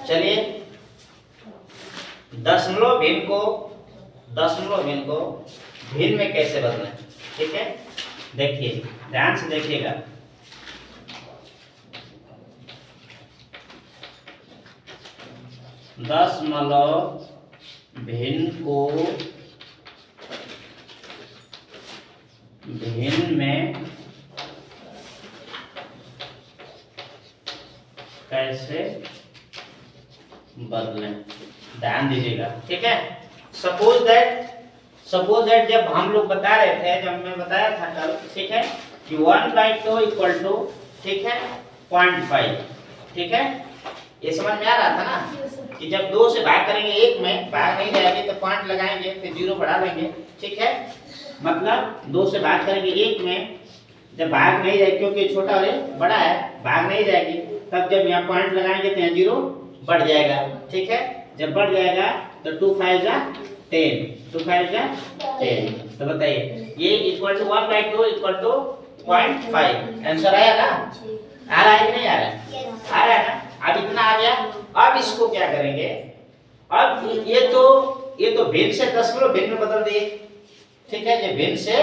चलिए दशमलव भिन्न को भिन्न में कैसे बदलें, ठीक है। देखिए ध्यान से देखिएगा, दशमलव भिन्न को भिन्न में कैसे बदलें, ध्यान दीजिएगा, ठीक है। सपोज दैट जब हम लोग बता रहे थे, जब मैं बताया था कल, ठीक है, कि 1/2 इक्वल टू, ठीक है, 0.5, ठीक है। ये समझ में आ रहा था ना कि जब 2 से भाग करेंगे 1 में, भाग नहीं जाएगी तो पॉइंट लगाएंगे, फिर 0 बढ़ा लेंगे, ठीक है। मतलब 2 से भाग करेंगे 1 में, जब भाग नहीं जाएगी क्योंकि छोटा और बड़ा है, भाग नहीं जाएगी, तब जब यहाँ पॉइंट लगाएंगे तो यहाँ 0 बढ़ जाएगा, ठीक है। जब बढ़ जाएगा तो 2 5 जा 10, 2 5 जा 10। तो बताइए ये equal to 1/2 equal to 0.5 answer आया ना? आ रहा है कि नहीं आ रहा है? आ रहा है ना? अब इतना आ गया। अब इसको क्या करेंगे, अब ये तो भिन्न से दशमलव भिन्न में बदल दिए, ठीक है। ये भिन्न से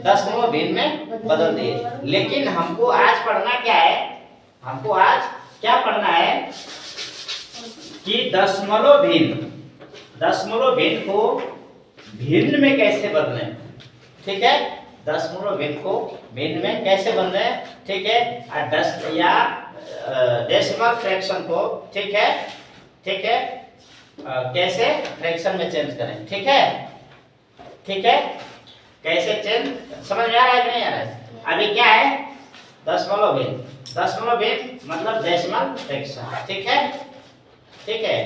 दशमलव भिन्न में बदल दिए, लेकिन हमको आज पढ़ना क्या है, हमको आज क्या पढ़ना है कि दशमलव भिन्न को भिन्न में कैसे बदलें, ठीक है। दशमलव भिन्न को भिन्न में कैसे बदलें, ठीक है। डेसिमल फ्रैक्शन को, ठीक है, कैसे फ्रैक्शन में चेंज करें, ठीक है, कैसे चेंज, समझ में आ रहा है कि नहीं आ रहा है? अभी क्या है, दशमलव भिन्न मतलब डेसिमल फ्रैक्शन, ठीक है।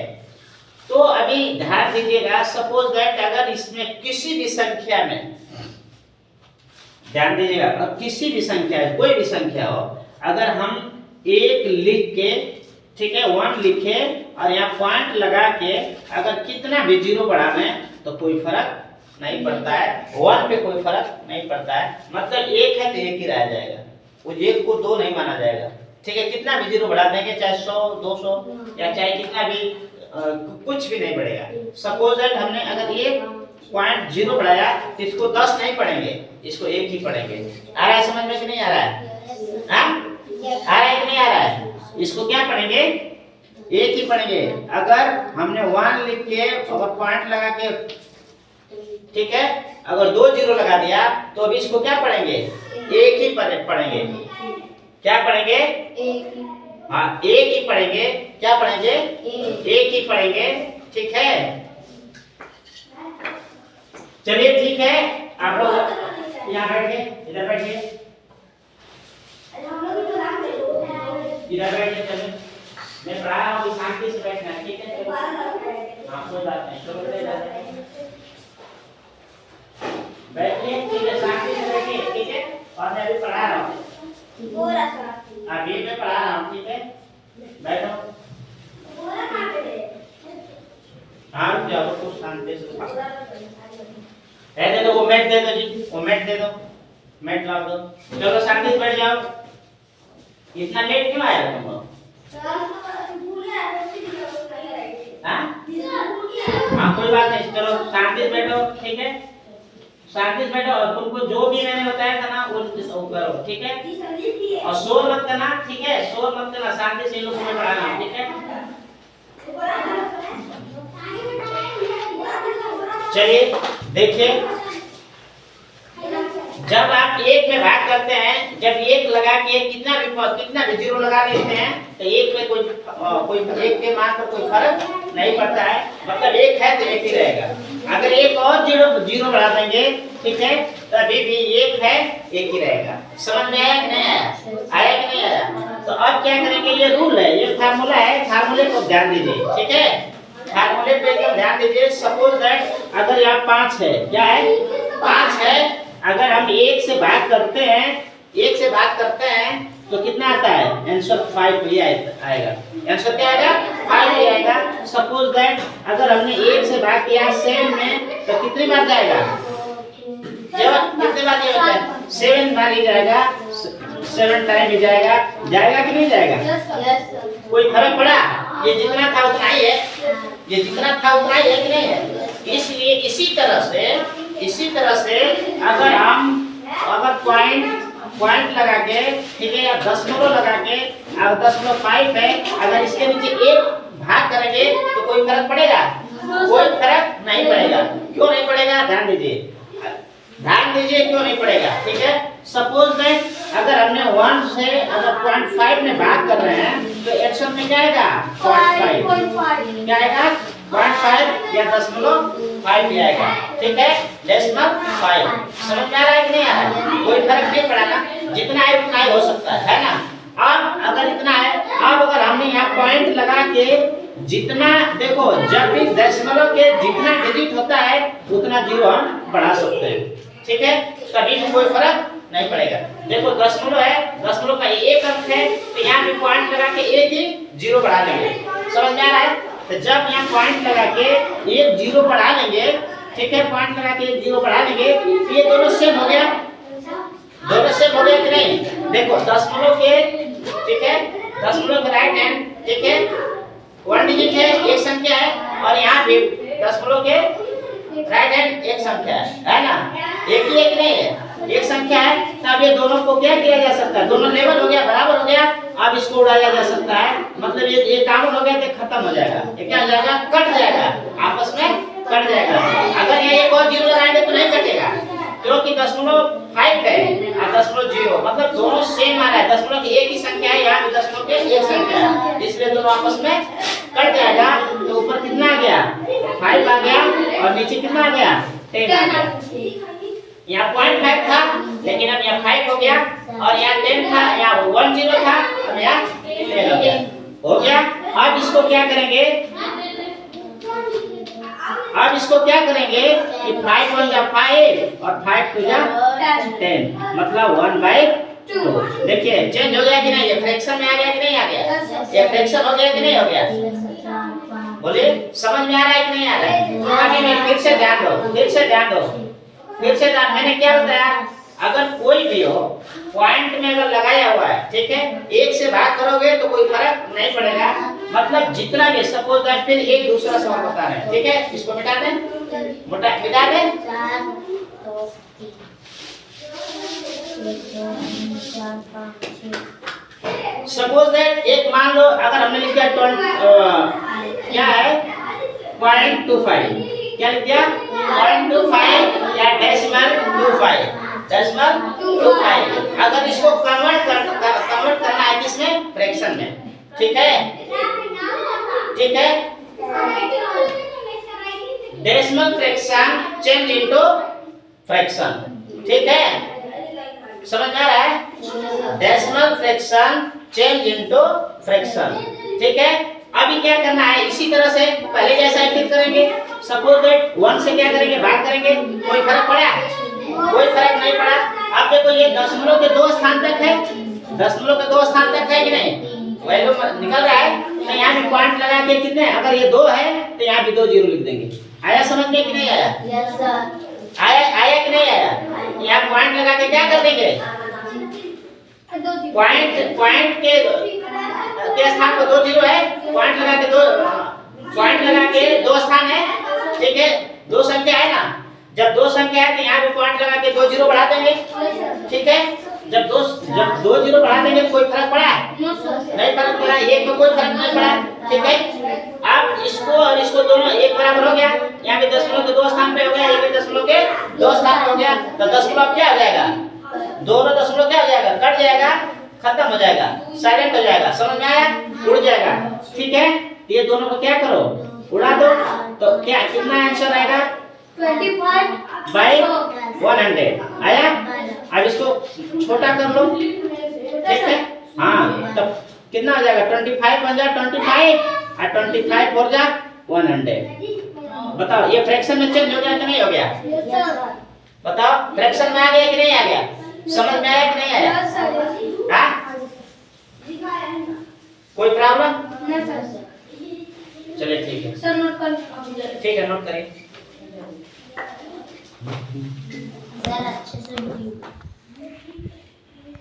तो अभी ध्यान दीजिएगा, सपोज दैट अगर इसमें किसी भी संख्या में, ध्यान दीजिएगा, किसी भी संख्या, कोई भी संख्या हो, अगर हम 1 लिख के, ठीक है, 1 लिखे और यहाँ पॉइंट लगा के अगर कितना भी 0 बढ़ा लें तो कोई फर्क नहीं पड़ता है, 1 पे कोई फर्क नहीं पड़ता है। मतलब 1 है तो 1 ही रह जाएगा, वो 1 को 2 नहीं माना जाएगा, ठीक है। कितना भी 0 बढ़ा देंगे, चाहे 100 200 या चाहे कितना भी कुछ भी नहीं बढ़ेगा। सपोज दैट हमने अगर 1.0 बढ़ाया तो इसको 10 नहीं पढ़ेंगे, इसको 1 ही पढ़ेंगे। आ रहा है समझ में कि नहीं आ रहा है? आ रहा है कि नहीं आ रहा है? इसको क्या पढ़ेंगे, 1 ही पढ़ेंगे। अगर हमने 1 लिख के अगर पॉइंट लगा के, ठीक है, अगर 2 0 लगा दिया तो अब इसको क्या पढ़ेंगे, 1 ही पढ़ेंगे। क्या पढ़ेंगे? हाँ 1 ही पढ़ेंगे। क्या पढ़ेंगे? 1 ही पढ़ेंगे, ठीक है। चलिए ठीक है, आप लोग यहाँ बैठिए, इधर बैठिए, इधर बैठिए। चलिए मैं पढ़ा रहा हूँ, शांति से बैठना, ठीक है। हाँ कोई बात नहीं, चलो बैठिए, ठीक है, शांति से बैठिए, ठीक है। और मैं अभी पढ़ा रहा हूँ, अभी मैं पढ़ा रहा हूँ, ठीक है, बैठो। हाँ रुक जाओ, कुछ शांति से दे दो, वो मैट दे दो जी, वो मैट दे दो, मैट ला दो। चलो शांति से बैठ जाओ। इतना लेट क्यों आया तुम लोग? हाँ कोई बात नहीं, चलो शांति से बैठो, ठीक है, शांति से बैठो। और तुमको जो भी मैंने बताया था ना वो करो, ठीक है। और शोर मत करना, ठीक है, शोर मत करना, शांति से इन लोगों को पढ़ाना, ठीक है। चलिए देखिए, जब आप 1 में भाग करते हैं, जब 1 लगा के कितना भी 0 लगा देते हैं तो 1 में कोई 1 के मान पर कोई फर्क नहीं पड़ता है, मतलब 1 है तो 1 ही रहेगा। अगर 1 और 0 बढ़ा देंगे, ठीक है, तो अभी भी 1 है 1 ही रहेगा। समझ में आया कि नहीं आया? आया कि नहीं आया? तो अब क्या करेंगे, ये रूल है, ये फार्मूला है, फार्मूले को ध्यान दीजिए, ठीक है, फार्मूले पे एकदम ध्यान दीजिए। सपोज दैट अगर यहाँ 5 है, क्या है, 5 है, अगर हम 1 से भाग करते हैं तो कितना आता है, आंसर 5 ही आएगा। आंसर क्या आएगा, 5 ही आएगा। सपोज दैट अगर हमने 1 से भाग किया 7 में तो कितनी बार जाएगा, जब कितने बार ये होता है, 7 बार ही जाएगा, 7 टाइम ही जाएगा कि नहीं जाएगा? कोई फर्क पड़ा? ये जितना था उतना ही है, ये जितना था उतना ही है कि नहीं है। इसलिए इसी तरह से अगर पॉइंट लगा के, ठीक है, या दशमलव लगा के, अगर 0.5 है, अगर इसके नीचे एक भाग करेंगे तो कोई फर्क पड़ेगा? कोई फर्क नहीं पड़ेगा। क्यों नहीं पड़ेगा? ध्यान दीजिए क्यों नहीं पड़ेगा। ठीक है, सपोज दैट अगर हमने 1 से अगर 0.5 में भाग कर रहे हैं तो एक्शन में क्या आएगा? 0.5 क्या आएगा? 0.5 या 0.5 आएगा। ठीक है, 0.5 समझ में आ रहा है कि नहीं आ रहा है? कोई फर्क नहीं पड़ा ना, जितना है उतना ही हो सकता है ना। अब अगर इतना है, अब अगर हमने यहाँ पॉइंट लगा के जितना, देखो जब भी दशमलव के जितना डिजिट होता है उतना जीरो हम बढ़ा सकते हैं। ठीक है, कभी भी कोई फर्क नहीं पड़ेगा। देखो दशमलव है, दशमलव का एक अंक है तो यहाँ पे पॉइंट लगा के एक ही जीरो बढ़ा लेंगे। समझ में आ रहा है? तो जब यहाँ पॉइंट लगा के एक जीरो बढ़ा लेंगे, ठीक है, पॉइंट लगा के एक जीरो बढ़ा लेंगे तो ये दोनों सेम हो गया, दोनों सेम हो गया कि नहीं? देखो दशमलव के, ठीक है, दशमलव के राइट हैंड, ठीक है, 1 डिजिट है, एक संख्या है, और यहाँ पे दशमलव के राइट हैंड एक संख्या है ना, एक ही एक नहीं है, एक संख्या है। तब ये दोनों को क्या किया जा सकता है? दोनों लेवल हो गया, बराबर हो गया। अब इसको उड़ाया जा सकता है, मतलब ये कॉमन हो गया तो खत्म हो जाएगा। ये क्या हो जाएगा? कट जाएगा, आपस में कट जाएगा। अगर ये एक और जीरो लगाएंगे तो नहीं कटेगा, क्योंकि 0.5 है और 0.0 मतलब दोनों सेम आ रहा है। दशमलव की एक ही संख्या है, यहाँ पे दशमलव की एक संख्या है, इसलिए दोनों आपस में कट जाएगा। तो ऊपर कितना आ गया? 5 आ गया, और नीचे कितना आ गया? 10 आ गया। यहाँ 0.5 था, लेकिन अब यहाँ 5 हो गया, और यहाँ 10 था, यहाँ 10 था, अब यहाँ 10 हो गया। हो गया। अब इसको क्या करेंगे? अब इसको क्या करेंगे कि 5 1 जा 5 और 5 2 जा 10, मतलब 1/2। देखिए चेंज हो गया कि नहीं? ये फ्रैक्शन में आ गया कि नहीं आ गया? ये फ्रैक्शन हो गया कि नहीं हो गया? बोलिए, समझ में आ रहा है कि नहीं आ रहा है? अभी मैं फिर से ध्यान दो, मैंने क्या बताया? अगर कोई भी हो पॉइंट में अगर लगाया हुआ है, ठीक है, एक से भाग करोगे तो कोई फर्क नहीं पड़ेगा, मतलब जितना भी। सपोज दैट फिर एक दूसरा सवाल बता रहे हैं, ठीक है, इसको मिटा दें, मिटा दें। सपोज दैट एक मान लो अगर हमने लिख दिया क्या है 0.25, क्या लिख दिया? 0.25 या डेसिमल 25। अगर इसको कन्वर्ट करना है किसमें? फ्रैक्शन में। ठीक है, ठीक है, decimal fraction change into fraction. ठीक है, समझ में आ रहा है? Decimal fraction change into fraction. ठीक है, अभी क्या करना है? इसी तरह से पहले जैसा ही फिर करेंगे। सपोज दैट 1 से क्या करेंगे? भाग करेंगे, कोई फर्क पड़ा? कोई फर्क नहीं पड़ा। अब देखो ये दशमलव के 2 स्थान तक है, दशमलव के 2 स्थान तक है कि नहीं? वैल्यू निकल रहा है, तो यहाँ पे पॉइंट लगा के कितने, अगर ये 2 है तो यहाँ पे 2 जीरो लिख देंगे। आया समझ में कि नहीं आया? Yes sir. आया कि नहीं आया? यहाँ पॉइंट लगा के क्या कर देंगे? पॉइंट के स्थान पर 2 जीरो है, पॉइंट लगा के 2 स्थान है, ठीक है, 2 संख्या है ना। जब 2 संख्या है तो यहाँ पे पॉइंट लगा के 2 जीरो बढ़ा देंगे। ठीक है, जब 2 जीरो बढ़ा देंगे कोई फर्क पड़ा? नहीं फर्क पड़ा, एक में कोई फर्क नहीं पड़ा। ठीक है, अब इसको और इसको दोनों एक बराबर हो गया। यहाँ पे दशमलव के 2 स्थान पे हो गया, ये भी दशमलव के 2 स्थान पे हो गया, तो दशमलव क्या हो जाएगा? दोनों दशमलव क्या हो जाएगा? कट जाएगा, खत्म हो जाएगा, साइलेंट हो जाएगा। समझ में आया? उड़ जाएगा। ठीक है, ये दोनों को क्या करो? उड़ा दो, तो क्या कितना आंसर आएगा? 25/100 आया। अब इसको छोटा कर लो, ठीक है, हाँ, तब कितना आ जाएगा? 25 बन जाए 25 और 25 4 जा 100। बताओ ये फ्रैक्शन में चेंज हो गया कि नहीं हो गया? बताओ फ्रैक्शन में आ गया कि नहीं आ गया? समझ में आया कि नहीं आया? हाँ, कोई प्रॉब्लम? नहीं सर। चलिए ठीक है, सर नोट कर। ठीक है, नोट करिए।